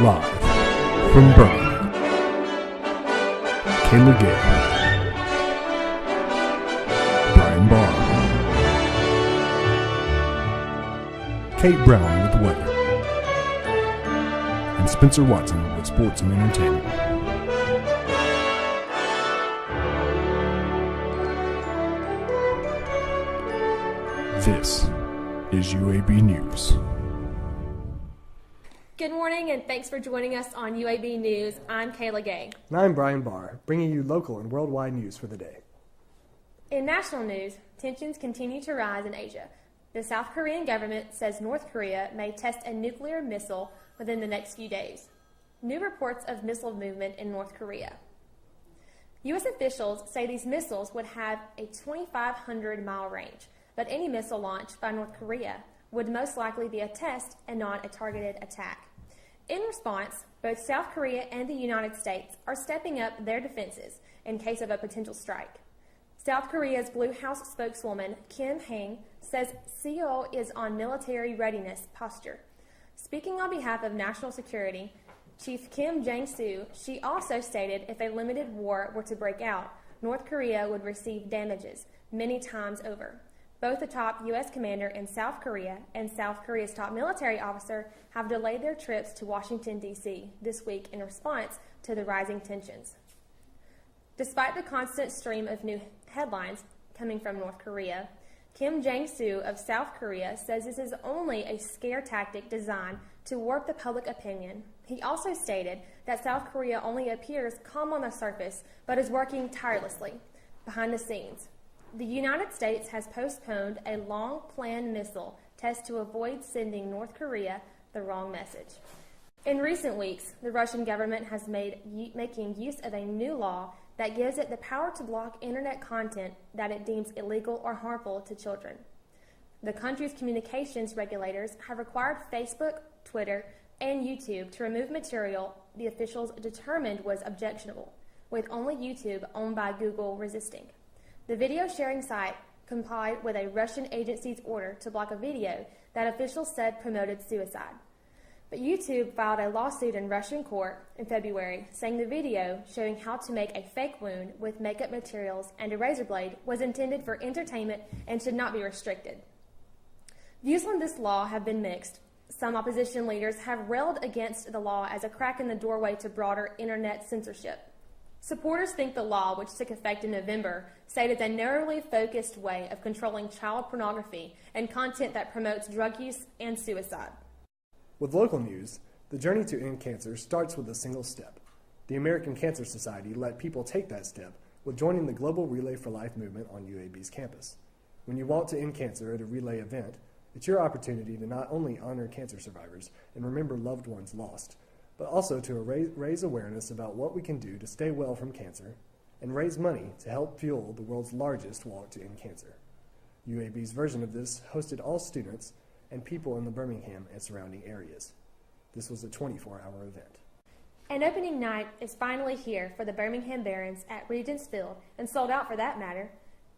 Live from Birmingham, Kayla Gay, Brian Barr, Kate Brown with the weather, and Spencer Watson with sports and entertainment. This is UAB News. Good morning and thanks for joining us on UAB News. I'm Kayla Gay. And I'm Brian Barr, bringing you local and worldwide news for the day. In national news, tensions continue to rise in Asia. The South Korean government says North Korea may test a nuclear missile within the next few days. New reports of missile movement in North Korea. U.S. officials say these missiles would have a 2,500-mile range, but any missile launched by North Korea would most likely be a test and not a targeted attack. In response, both South Korea and the United States are stepping up their defenses in case of a potential strike. South Korea's Blue House spokeswoman Kim Hang says Seoul is on military readiness posture. Speaking on behalf of national security, Chief Kim Jang-soo, she also stated if a limited war were to break out, North Korea would receive damages many times over. Both the top U.S. commander in South Korea and South Korea's top military officer have delayed their trips to Washington, D.C. this week in response to the rising tensions. Despite the constant stream of new headlines coming from North Korea, Kim Jang-soo of South Korea says this is only a scare tactic designed to warp the public opinion. He also stated that South Korea only appears calm on the surface, but is working tirelessly behind the scenes. The United States has postponed a long-planned missile test to avoid sending North Korea the wrong message. In recent weeks, the Russian government has making use of a new law that gives it the power to block internet content that it deems illegal or harmful to children. The country's communications regulators have required Facebook, Twitter, and YouTube to remove material the officials determined was objectionable, with only YouTube, owned by Google, resisting. The video sharing site complied with a Russian agency's order to block a video that officials said promoted suicide. But YouTube filed a lawsuit in Russian court in February saying the video showing how to make a fake wound with makeup materials and a razor blade was intended for entertainment and should not be restricted. Views on this law have been mixed. Some opposition leaders have railed against the law as a crack in the doorway to broader internet censorship. Supporters think the law, which took effect in November, stated a narrowly focused way of controlling child pornography and content that promotes drug use and suicide. With local news, the journey to end cancer starts with a single step. The American Cancer Society let people take that step with joining the Global Relay for Life movement on UAB's campus. When you walk to end cancer at a relay event, it's your opportunity to not only honor cancer survivors and remember loved ones lost, but also to raise awareness about what we can do to stay well from cancer and raise money to help fuel the world's largest walk to end cancer. UAB's version of this hosted all students and people in the Birmingham and surrounding areas. This was a 24-hour event. An opening night is finally here for the Birmingham Barons at Regents Field, and sold out for that matter.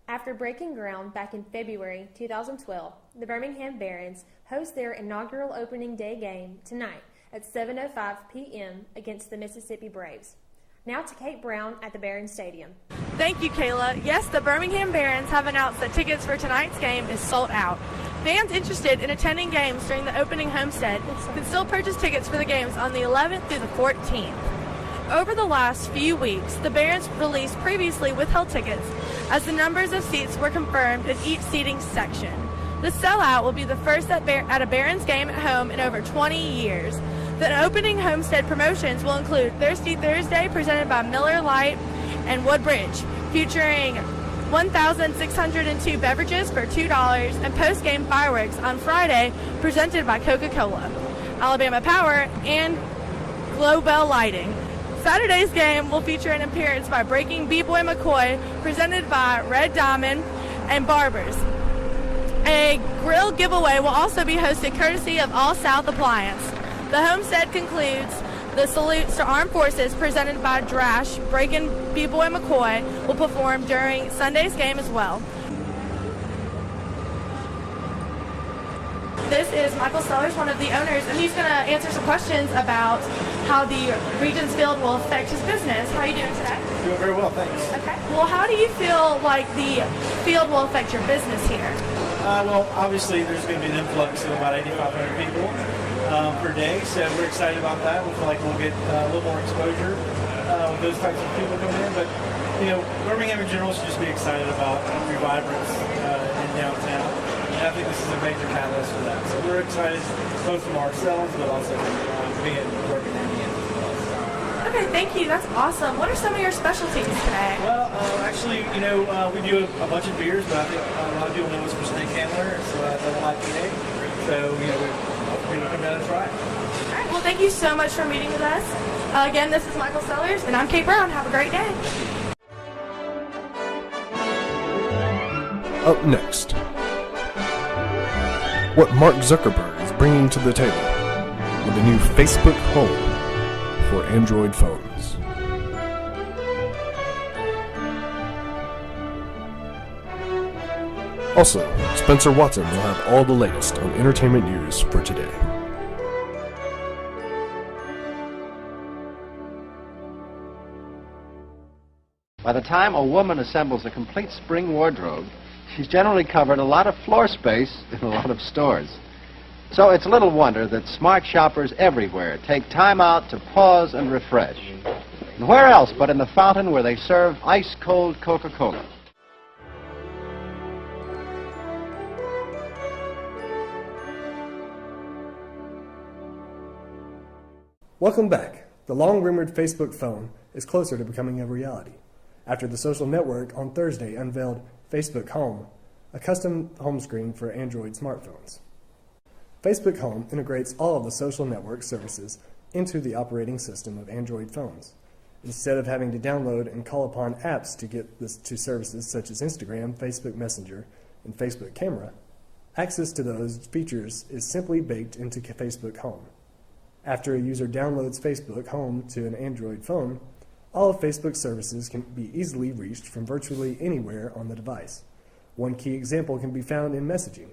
After breaking ground back in February 2012, the Birmingham Barons host their inaugural opening day game tonight at 7:05 p.m. against the Mississippi Braves. Now to Kate Brown at the Barron Stadium. Thank you, Kayla. Yes, the Birmingham Barons have announced that tickets for tonight's game is sold out. Fans interested in attending games during the opening homestand can still purchase tickets for the games on the 11th through the 14th. Over the last few weeks, the Barons released previously withheld tickets as the numbers of seats were confirmed in each seating section. The sellout will be the first at a Barons game at home in over 20 years. The opening homestead promotions will include Thirsty Thursday presented by Miller Lite and Woodbridge, featuring 1,602 beverages for $2 and post-game fireworks on Friday presented by Coca-Cola, Alabama Power, and Global Lighting. Saturday's game will feature an appearance by Breaking B-Boy McCoy presented by Red Diamond and Barbers. A grill giveaway will also be hosted courtesy of All South Appliance. The homestead concludes the salutes to armed forces presented by Drash. Breaking B-Boy McCoy will perform during Sunday's game as well. This is Michael Sellers, one of the owners, and he's going to answer some questions about how the Regions Field will affect his business. How are you doing today? Doing very well, thanks. Okay. Well, how do you feel like the field will affect your business here? Well, obviously there's going to be an influx of about 8,500 people per day, so we're excited about that. We feel like we'll get a little more exposure with those types of people coming in. But, Birmingham in general should just be excited about revibrance in downtown. And I think this is a major catalyst for that. So we're excited both from ourselves, but also being Birmingham as well. Okay, thank you. That's awesome. What are some of your specialties today? Well, actually, we do a bunch of beers, but I think a lot of people know us for Snake Handler, so double IPA. So, we hope people come down and try it. All right, well, thank you so much for meeting with us. Again, this is Michael Sellers, and I'm Kate Brown. Have a great day. Up next, what Mark Zuckerberg is bringing to the table with a new Facebook Home for Android phones. Also, Spencer Watson will have all the latest on entertainment news for today. By the time a woman assembles a complete spring wardrobe, she's generally covered a lot of floor space in a lot of stores. So it's little wonder that smart shoppers everywhere take time out to pause and refresh. And where else but in the fountain where they serve ice-cold Coca-Cola? Welcome back. The long-rumored Facebook phone is closer to becoming a reality, after the social network on Thursday unveiled Facebook Home, a custom home screen for Android smartphones. Facebook Home integrates all of the social network services into the operating system of Android phones. Instead of having to download and call upon apps to get this to services such as Instagram, Facebook Messenger, and Facebook Camera, access to those features is simply baked into Facebook Home. After a user downloads Facebook Home to an Android phone, all of Facebook's services can be easily reached from virtually anywhere on the device. One key example can be found in messaging.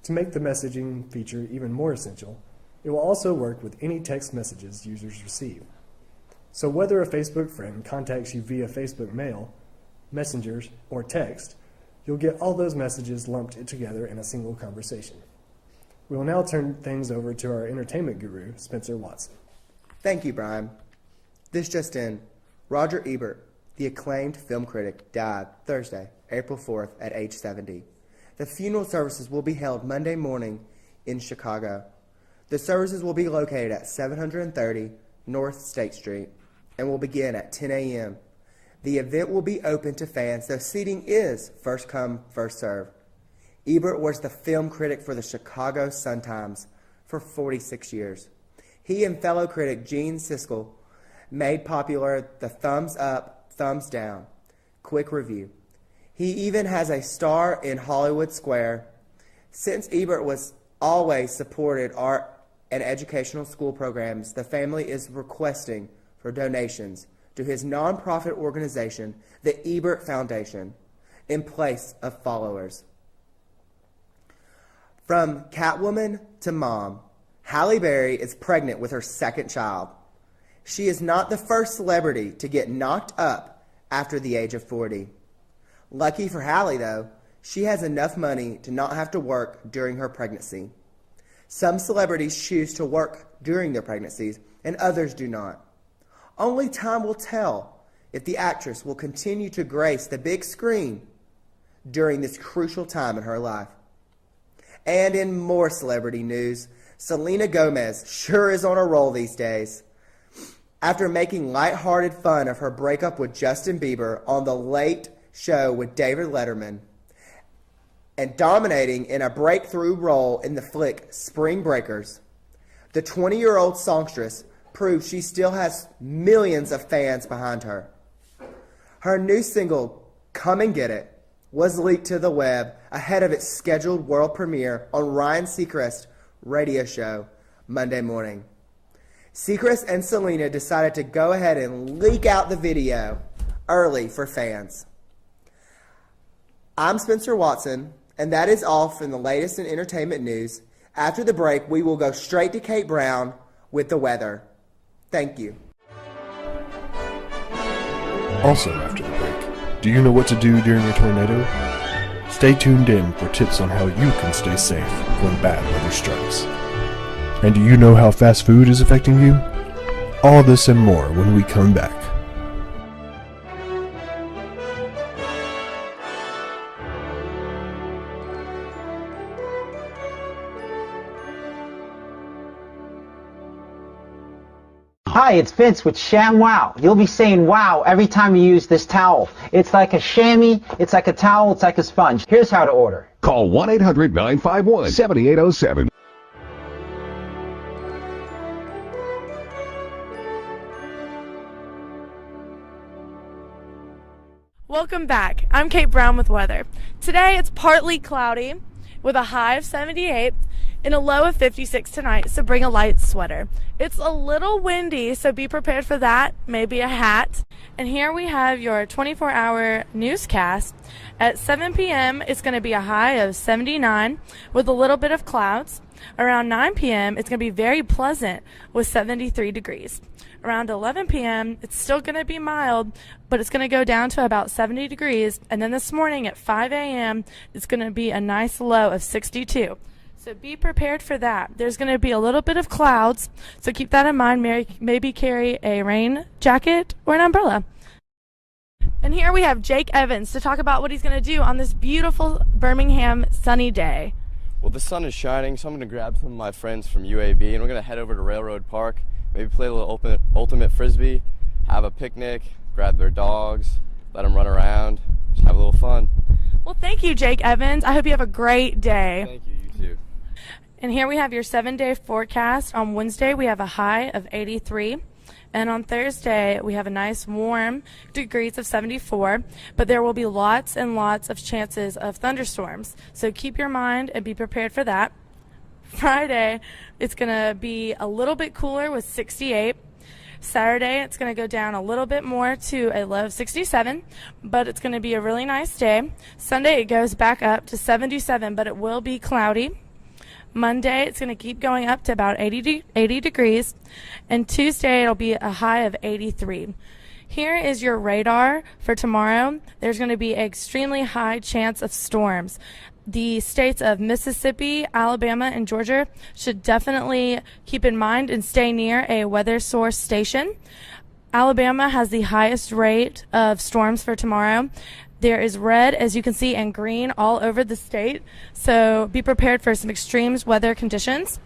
To make the messaging feature even more essential, it will also work with any text messages users receive. So whether a Facebook friend contacts you via Facebook Mail, Messengers, or text, you'll get all those messages lumped together in a single conversation. We will now turn things over to our entertainment guru, Spencer Watson. Thank you, Brian. This just in. Roger Ebert, the acclaimed film critic, died Thursday, April 4th at age 70. The funeral services will be held Monday morning in Chicago. The services will be located at 730 North State Street and will begin at 10 a.m. The event will be open to fans, though seating is first come, first served. Ebert was the film critic for the Chicago Sun-Times for 46 years. He and fellow critic Gene Siskel made popular the thumbs up, thumbs down, quick review. He even has a star in Hollywood Square. Since Ebert was always supported art and educational school programs, the family is requesting for donations to his nonprofit organization, the Ebert Foundation, in place of followers. From Catwoman to mom, Halle Berry is pregnant with her second child. She is not the first celebrity to get knocked up after the age of 40. Lucky for Halle, though, she has enough money to not have to work during her pregnancy. Some celebrities choose to work during their pregnancies, and others do not. Only time will tell if the actress will continue to grace the big screen during this crucial time in her life. And in more celebrity news, Selena Gomez sure is on a roll these days. After making lighthearted fun of her breakup with Justin Bieber on The Late Show with David Letterman and dominating in a breakthrough role in the flick Spring Breakers, the 20-year-old songstress proves she still has millions of fans behind her. Her new single, Come and Get It, was leaked to the web ahead of its scheduled world premiere on Ryan Seacrest's radio show Monday morning. Seacrest and Selena decided to go ahead and leak out the video early for fans. I'm Spencer Watson, and that is all from the latest in entertainment news. After the break, we will go straight to Kate Brown with the weather. Thank you. Also after the break, do you know what to do during a tornado? Stay tuned in for tips on how you can stay safe when bad weather strikes. And do you know how fast food is affecting you? All this and more when we come back. Hi, it's Vince with Sham Wow. You'll be saying wow every time you use this towel. It's like a chamois, it's like a towel, it's like a sponge. Here's how to order. Call 1-800-951-7807. Welcome back. I'm Kate Brown with weather. Today it's partly cloudy with a high of 78 and a low of 56 tonight, so bring a light sweater. It's a little windy, so be prepared for that, maybe a hat. And here we have your 24-hour newscast. At 7 p.m., it's going to be a high of 79 with a little bit of clouds. Around 9 p.m., it's going to be very pleasant with 73 degrees. Around 11 p.m., it's still going to be mild, but it's going to go down to about 70 degrees. And then this morning at 5 a.m., it's going to be a nice low of 62. So be prepared for that. There's going to be a little bit of clouds, so keep that in mind. Maybe carry a rain jacket or an umbrella. And here we have Jake Evans to talk about what he's going to do on this beautiful Birmingham sunny day. Well, the sun is shining, so I'm going to grab some of my friends from UAB, and we're going to head over to Railroad Park, maybe play a little ultimate frisbee, have a picnic, grab their dogs, let them run around, just have a little fun. Well, thank you, Jake Evans. I hope you have a great day. Thank you, you too. And here we have your 7-day forecast. On Wednesday, we have a high of 83. And on Thursday, we have a nice warm degrees of 74. But there will be lots and lots of chances of thunderstorms. So keep your mind and be prepared for that. Friday, it's going to be a little bit cooler with 68. Saturday, it's going to go down a little bit more to a low of 67, but it's going to be a really nice day. Sunday, it goes back up to 77, but it will be cloudy. Monday, it's going to keep going up to about 80 degrees, and Tuesday, it'll be a high of 83. Here is your radar for tomorrow. There's going to be an extremely high chance of storms. The states of Mississippi, Alabama, and Georgia should definitely keep in mind and stay near a weather source station. Alabama has the highest rate of storms for tomorrow. There is red, as you can see, and green all over the state, so be prepared for some extreme weather conditions.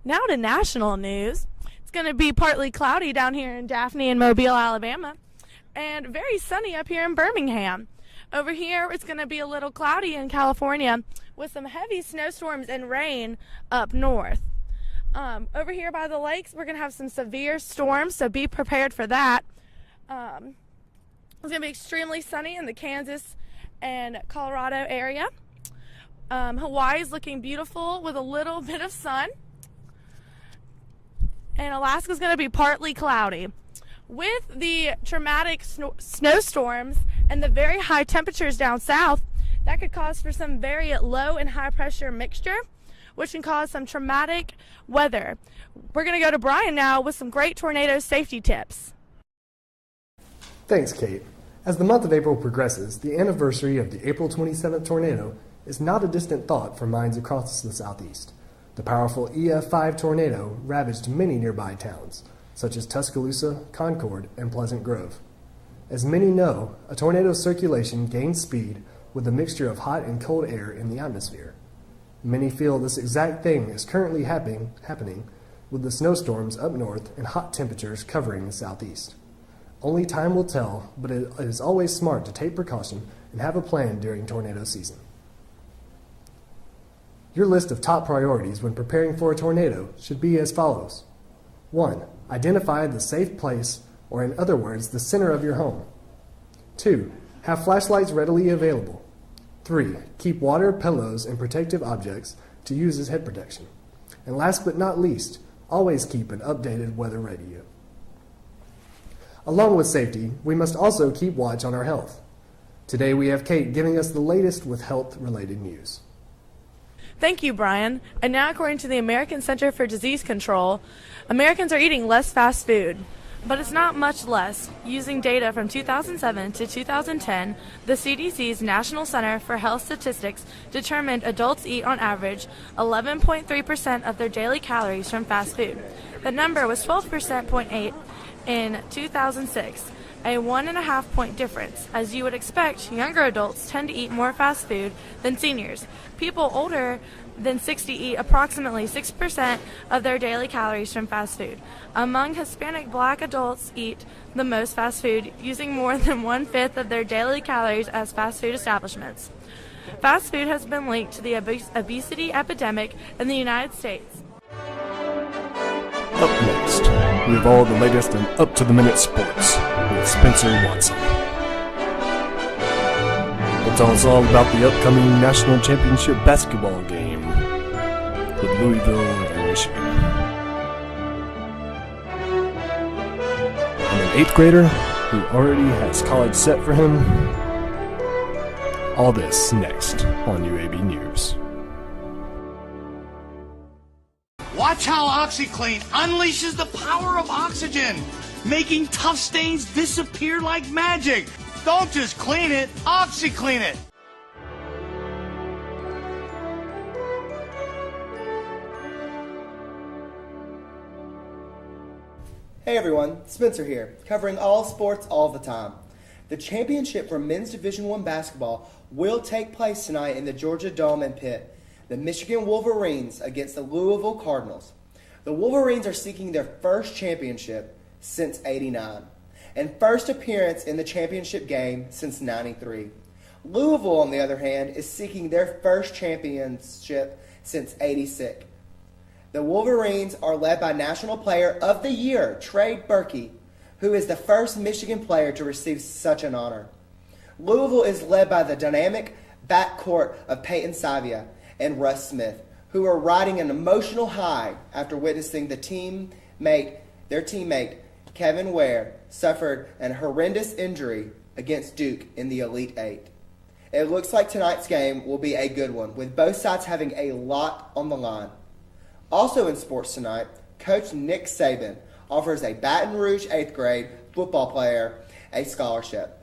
Now to national news. It's going to be partly cloudy down here in Daphne and Mobile, Alabama, and very sunny up here in Birmingham. Over here, it's going to be a little cloudy in California with some heavy snowstorms and rain up north. Over here by the lakes, we're going to have some severe storms, so be prepared for that. It's going to be extremely sunny in the Kansas and Colorado area. Hawaii is looking beautiful with a little bit of sun. And Alaska is going to be partly cloudy. With the traumatic snowstorms and the very high temperatures down south, that could cause for some very low and high pressure mixture, which can cause some traumatic weather. We're going to go to Brian now with some great tornado safety tips. Thanks, Kate. As the month of April progresses, the anniversary of the April 27th tornado is not a distant thought for minds across the southeast. The powerful EF5 tornado ravaged many nearby towns, such as Tuscaloosa, Concord, and Pleasant Grove. As many know, a tornado's circulation gains speed with a mixture of hot and cold air in the atmosphere. Many feel this exact thing is currently happening with the snowstorms up north and hot temperatures covering the southeast. Only time will tell, but it is always smart to take precaution and have a plan during tornado season. Your list of top priorities when preparing for a tornado should be as follows. 1. Identify the safe place, or in other words, the center of your home. 2. Have flashlights readily available. 3. Keep water, pillows, and protective objects to use as head protection. And last but not least, always keep an updated weather radio. Along with safety, we must also keep watch on our health. Today we have Kate giving us the latest with health-related news. Thank you, Brian. And now, according to the American Center for Disease Control, Americans are eating less fast food. But it's not much less. Using data from 2007 to 2010, the CDC's National Center for Health Statistics determined adults eat on average 11.3% of their daily calories from fast food. The number was 12.8% in 2006, a 1.5 point difference. As you would expect, younger adults tend to eat more fast food than seniors. People older than 60 eat approximately 6% of their daily calories from fast food. Among Hispanic Black adults eat the most fast food, using more than 1/5 of their daily calories as fast food establishments. Fast food has been linked to the obesity epidemic in the United States. Up next, we have all the latest and up-to-the-minute sports with Spencer Watson. He'll tell us all about the upcoming national championship basketball game with Louisville and Michigan. And an 8th grader who already has college set for him. All this next on UAB News. Watch how OxyClean unleashes the power of oxygen, making tough stains disappear like magic. Don't just clean it, OxyClean it. Hey everyone, Spencer here, covering all sports all the time. The championship for men's Division I basketball will take place tonight in the Georgia Dome and Pitt. The Michigan Wolverines against the Louisville Cardinals. The Wolverines are seeking their first championship since '89 and first appearance in the championship game since '93. Louisville, on the other hand, is seeking their first championship since '86. The Wolverines are led by National Player of the Year, Trey Burke, who is the first Michigan player to receive such an honor. Louisville is led by the dynamic backcourt of Peyton Savia and Russ Smith, who are riding an emotional high after witnessing their teammate Kevin Ware suffered an horrendous injury against Duke in the Elite Eight. It looks like tonight's game will be a good one, with both sides having a lot on the line. Also in sports tonight, Coach Nick Saban offers a Baton Rouge 8th grade football player a scholarship.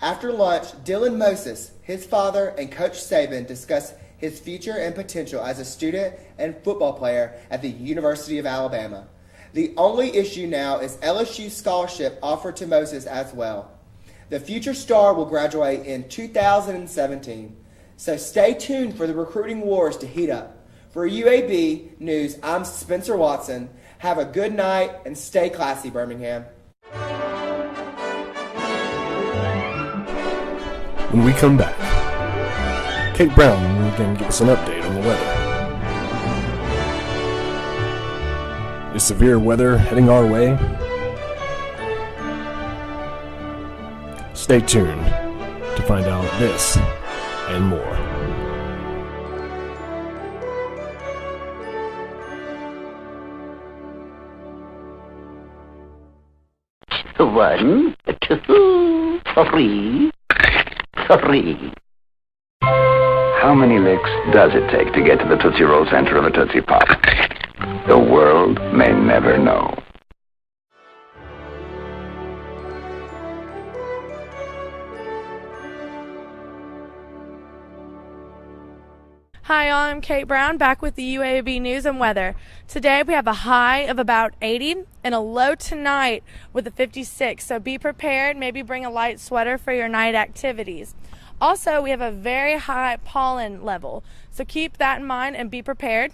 After lunch, Dylan Moses, his father, and Coach Saban discuss his future and potential as a student and football player at the University of Alabama. The only issue now is LSU's scholarship offered to Moses as well. The future star will graduate in 2017, so stay tuned for the recruiting wars to heat up. For UAB News, I'm Spencer Watson. Have a good night and stay classy, Birmingham. When we come back, Kate Brown will again give us an update on the weather. Is severe weather heading our way? Stay tuned to find out this and more. 1, 2, 3, 3. How many licks does it take to get to the Tootsie Roll center of a Tootsie Pop? The world may never know. Hi, I'm Kate Brown, back with the UAB News and Weather. Today we have a high of about 80 and a low tonight with a 56, so be prepared. Maybe bring a light sweater for your night activities. Also, we have a very high pollen level, so keep that in mind and be prepared.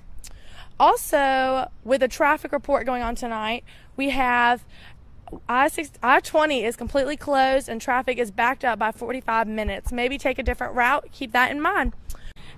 Also, with a traffic report going on tonight, we have I-20 is completely closed and traffic is backed up by 45 minutes. Maybe take a different route. Keep that in mind.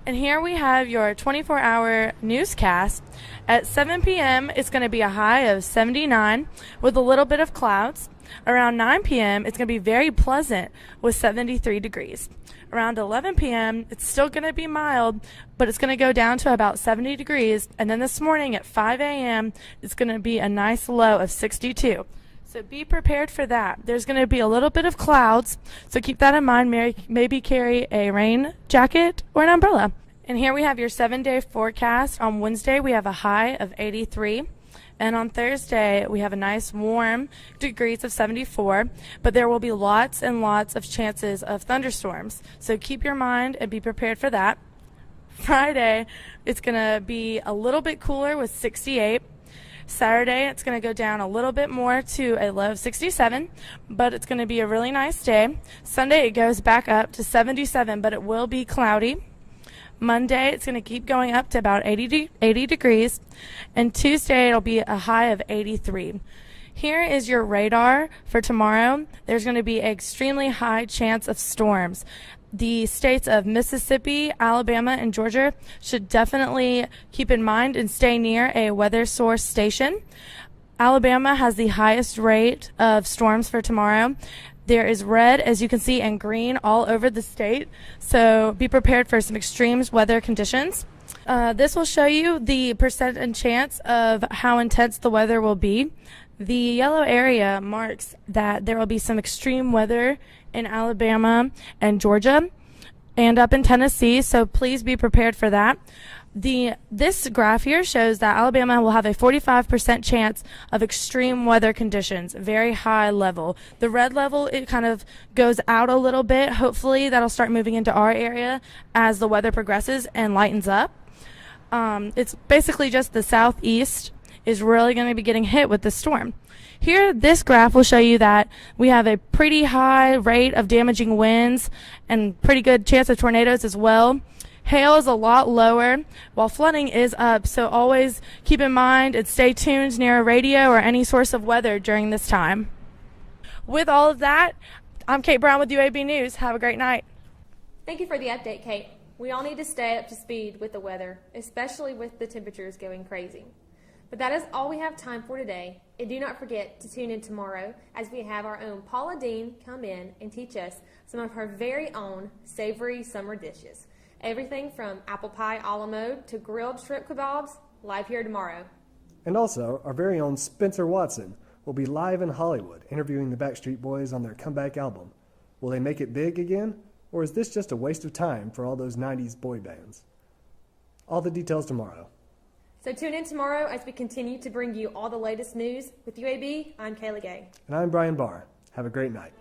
And here we have your 24-hour newscast. At 7 p.m., it's going to be a high of 79 with a little bit of clouds. Around 9 p.m., it's going to be very pleasant with 73 degrees. Around 11 p.m., it's still going to be mild, but it's going to go down to about 70 degrees. And then this morning at 5 a.m., it's going to be a nice low of 62. So be prepared for that. There's going to be a little bit of clouds, so keep that in mind. Maybe carry a rain jacket or an umbrella. And here we have your 7-day forecast. On Wednesday, we have a high of 83. And on Thursday, we have a nice warm degrees of 74, but there will be lots and lots of chances of thunderstorms. So keep your mind and be prepared for that. Friday, it's going to be a little bit cooler with 68. Saturday, it's going to go down a little bit more to a low of 67, but it's going to be a really nice day. Sunday, it goes back up to 77, but it will be cloudy. Monday, it's going to keep going up to about 80 degrees, and Tuesday, it'll be a high of 83. Here is your radar for tomorrow. There's going to be an extremely high chance of storms. The states of Mississippi, Alabama, and Georgia should definitely keep in mind and stay near a weather source station. Alabama has the highest rate of storms for tomorrow. There is red, as you can see, and green all over the state, so be prepared for some extreme weather conditions. This will show you the percent and chance of how intense the weather will be. The yellow area marks that there will be some extreme weather in Alabama and Georgia and up in Tennessee, so please be prepared for that. This graph here shows that Alabama will have a 45% chance of extreme weather conditions, very high level. The red level, it kind of goes out a little bit. Hopefully that'll start moving into our area as the weather progresses and lightens up. It's basically just the southeast is really going to be getting hit with this storm. Here, this graph will show you that we have a pretty high rate of damaging winds and pretty good chance of tornadoes as well. Hail is a lot lower, while flooding is up, so always keep in mind and stay tuned near a radio or any source of weather during this time. With all of that, I'm Kate Brown with UAB News. Have a great night. Thank you for the update, Kate. We all need to stay up to speed with the weather, especially with the temperatures going crazy. But that is all we have time for today, and do not forget to tune in tomorrow as we have our own Paula Dean come in and teach us some of her very own savory summer dishes. Everything from apple pie a la mode to grilled shrimp kebabs, live here tomorrow. And also, our very own Spencer Watson will be live in Hollywood interviewing the Backstreet Boys on their comeback album. Will they make it big again, or is this just a waste of time for all those 90s boy bands? All the details tomorrow. So tune in tomorrow as we continue to bring you all the latest news. With UAB, I'm Kayla Gay. And I'm Brian Barr. Have a great night.